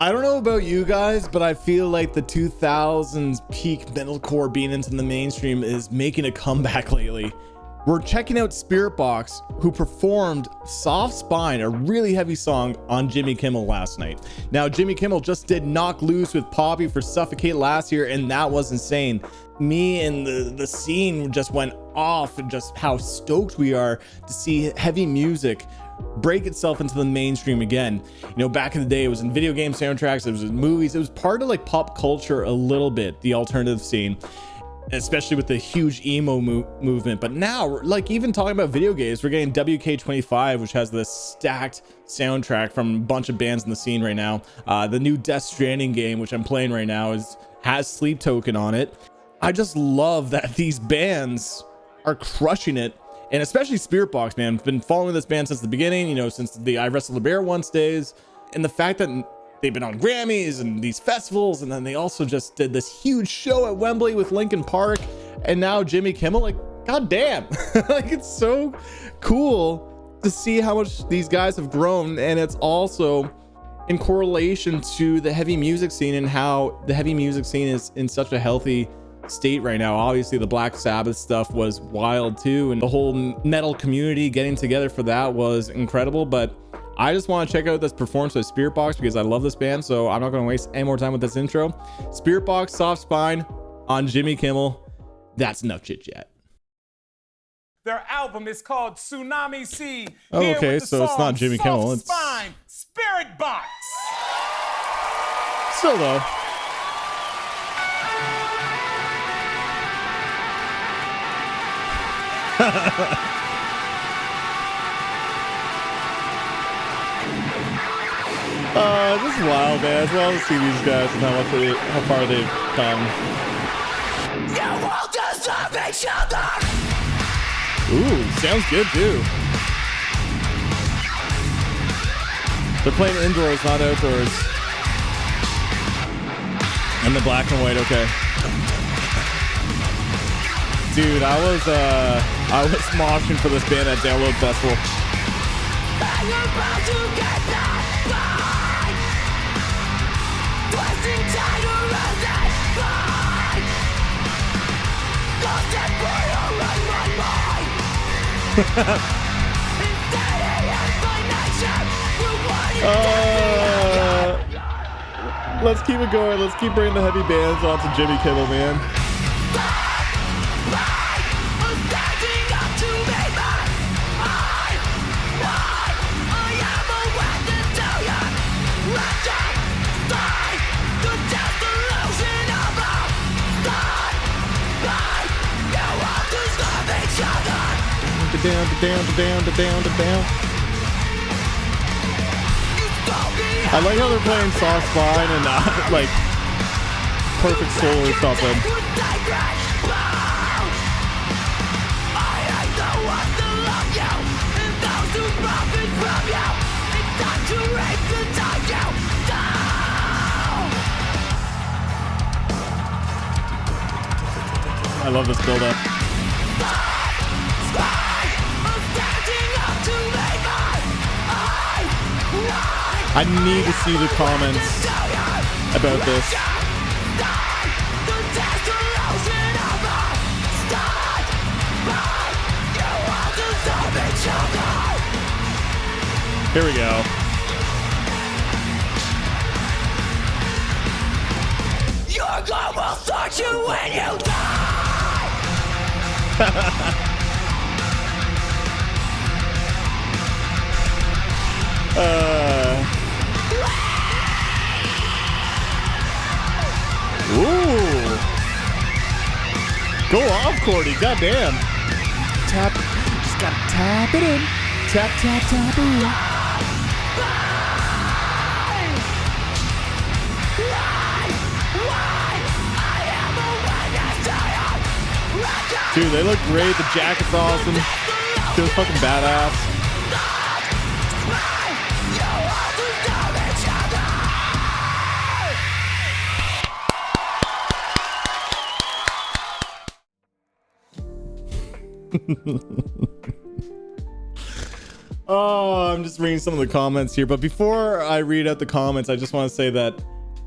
I don't know about you guys, but I feel like the 2000s peak metalcore being into the mainstream is making a comeback lately. We're checking out Spiritbox, who performed Soft Spine, a really heavy song, on Jimmy Kimmel last night. Now, Jimmy Kimmel just did Knock Loose with Poppy for Suffocate last year, and that was insane. Me and the scene just went off, and just how stoked we are to see heavy music break itself into the mainstream again. You know, back in the day, it was in video game soundtracks, it was in movies, it was part of like pop culture a little bit, the alternative scene, especially with the huge emo movement. But now, like, even talking about video games, we're getting WK25, which has this stacked soundtrack from a bunch of bands in the scene right now. The new Death Stranding game, which I'm playing right now, has Sleep Token on it. I just love that these bands are crushing it. And especially Spiritbox, man. I've been following this band since the beginning, you know, since the I Wrestled a Bear Once days. And the fact that they've been on Grammys and these festivals, and then they also just did this huge show at Wembley with Linkin Park, and now Jimmy Kimmel, like, goddamn. Like, it's so cool to see how much these guys have grown. And it's also in correlation to the heavy music scene and how the heavy music scene is in such a healthy state right now. Obviously the Black Sabbath stuff was wild too, and the whole metal community getting together for that was incredible. But I just want to check out this performance by Spiritbox because I love this band, so I'm not going to waste any more time with this intro. Spiritbox, Soft Spine on Jimmy Kimmel. That's enough chit chat. Their album is called Tsunami Sea. Oh, okay, so it's not Jimmy Kimmel, it's Spine, Spiritbox. Still though. This is wild, man. It's wild to see these guys and how far they've come. You will deserve each other. Ooh, sounds good too. They're playing indoors, not outdoors. And the black and white, okay. Dude, I was moshing for this band at Download Festival. And you're about to get that fine. Twisting tighter as that fine. Lost that fire in my mind. Instead of explanation, you want it. Let's keep it going. Let's keep bringing the heavy bands onto Jimmy Kimmel, man. Down. I like how they're playing Soft Spine and not like Perfect Soul or something. I love this build up. I need to see the comments about this. Here we go. Your God will search you when you die. Ooh. Go off, Cordy. Goddamn. Tap. Just gotta tap it in. Tap, tap, tap it in. Dude, they look great. The jacket's awesome. Feels fucking badass. Oh, I'm just reading some of the comments here. But before I read out the comments, I just want to say that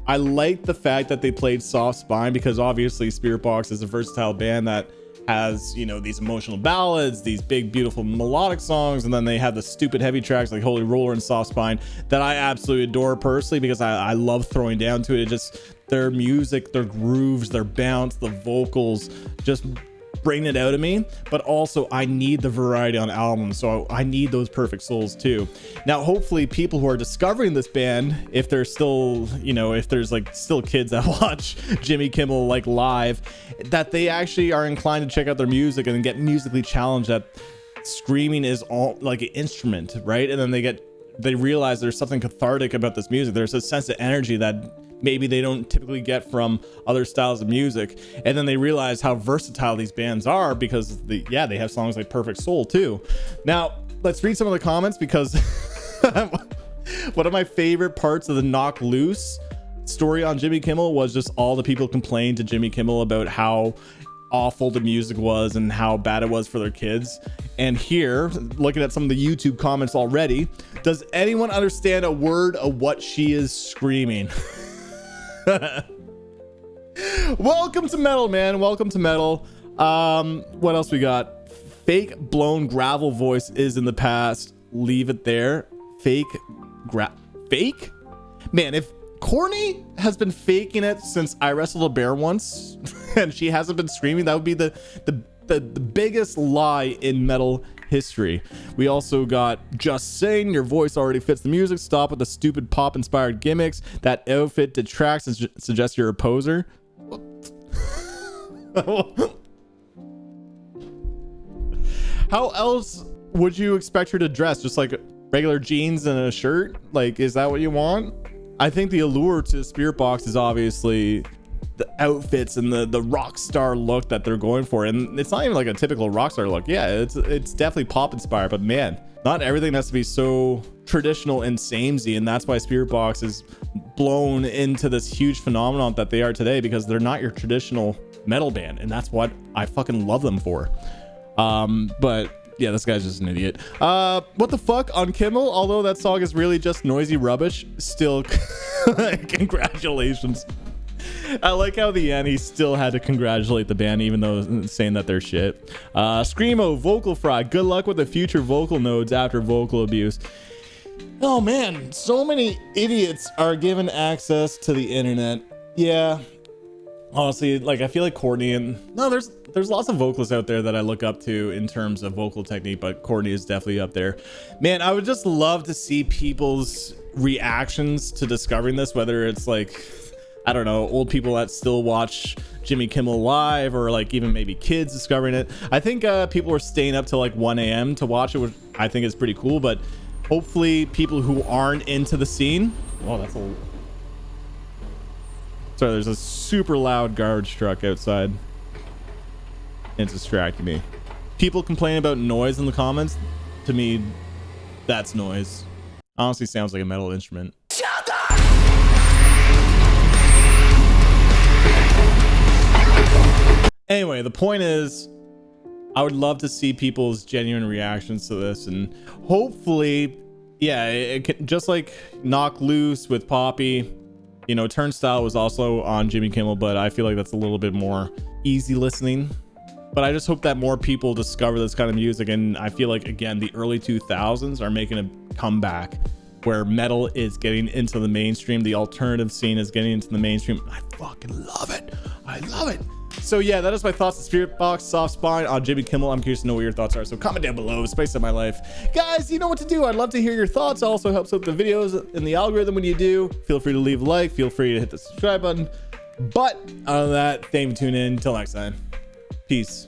I like the fact that they played Soft Spine, because obviously Spiritbox is a versatile band that has, you know, these emotional ballads, these big beautiful melodic songs, and then they have the stupid heavy tracks like Holy Roller and Soft Spine that I absolutely adore personally, because I love throwing down to it. It just, their music, their grooves, their bounce, the vocals just bring it out of me. But also I need the variety on albums, so I need those perfect souls too. Now hopefully people who are discovering this band, if they're still, you know, if there's like still kids that watch Jimmy Kimmel like live, that they actually are inclined to check out their music and get musically challenged, that screaming is all like an instrument, right? And then they realize there's something cathartic about this music. There's a sense of energy that maybe they don't typically get from other styles of music, and then they realize how versatile these bands are, because they have songs like Perfect Soul too. Now let's read some of the comments, because one of my favorite parts of the Knock Loose story on Jimmy Kimmel was just all the people complaining to Jimmy Kimmel about how awful the music was and how bad it was for their kids. And here, looking at some of the YouTube comments already, does anyone understand a word of what she is screaming? Welcome to metal, man. Welcome to metal. What else we got? Fake blown gravel voice is in the past. Leave it there. Fake man, if Courtney has been faking it since I wrestled a bear once and she hasn't been screaming, that would be the biggest lie in metal history. We also got Just Saying, your voice already fits the music. Stop with the stupid pop inspired gimmicks. That outfit detracts and suggests you're a poser. How else would you expect her to dress? Just like regular jeans and a shirt? Like, is that what you want? I think the allure to Spiritbox is obviously the outfits and the rock star look that they're going for, and it's not even like a typical rock star look. Yeah, it's definitely pop inspired, but man, not everything has to be so traditional and samey, and that's why Spiritbox is blown into this huge phenomenon that they are today, because they're not your traditional metal band, and that's what I fucking love them for. But yeah, this guy's just an idiot. What the fuck on Kimmel? Although that song is really just noisy rubbish, still congratulations. I like how the end he still had to congratulate the band, even though saying that they're shit. Screamo, vocal fry, good luck with the future vocal nodes after vocal abuse. Oh man, so many idiots are given access to the internet. Yeah, honestly, like I feel like Courtney and there's lots of vocalists out there that I look up to in terms of vocal technique, but Courtney is definitely up there. Man, I would just love to see people's reactions to discovering this, whether it's like, I don't know, old people that still watch Jimmy Kimmel live, or like even maybe kids discovering it. I think people were staying up till like 1 a.m. to watch it, which I think is pretty cool, but hopefully people who aren't into the scene. Oh, that's a... Sorry, there's a super loud garbage truck outside. It's distracting me. People complain about noise in the comments. To me, that's noise. Honestly, sounds like a metal instrument. Anyway, the point is, I would love to see people's genuine reactions to this, and hopefully, yeah, it can, just like Knock Loose with Poppy, you know, Turnstile was also on Jimmy Kimmel, but I feel like that's a little bit more easy listening. But I just hope that more people discover this kind of music, and I feel like, again, the early 2000s are making a comeback where metal is getting into the mainstream, the alternative scene is getting into the mainstream. I fucking love it. I love it. So yeah, that is my thoughts on Spiritbox, Soft Spine, on Jimmy Kimmel. I'm curious to know what your thoughts are, so comment down below. Spice up my life, guys. You know what to do. I'd love to hear your thoughts. It also helps out the videos in the algorithm when you do. Feel free to leave a like, feel free to hit the subscribe button. But other than that, thank you for tuning in. Until next time, peace.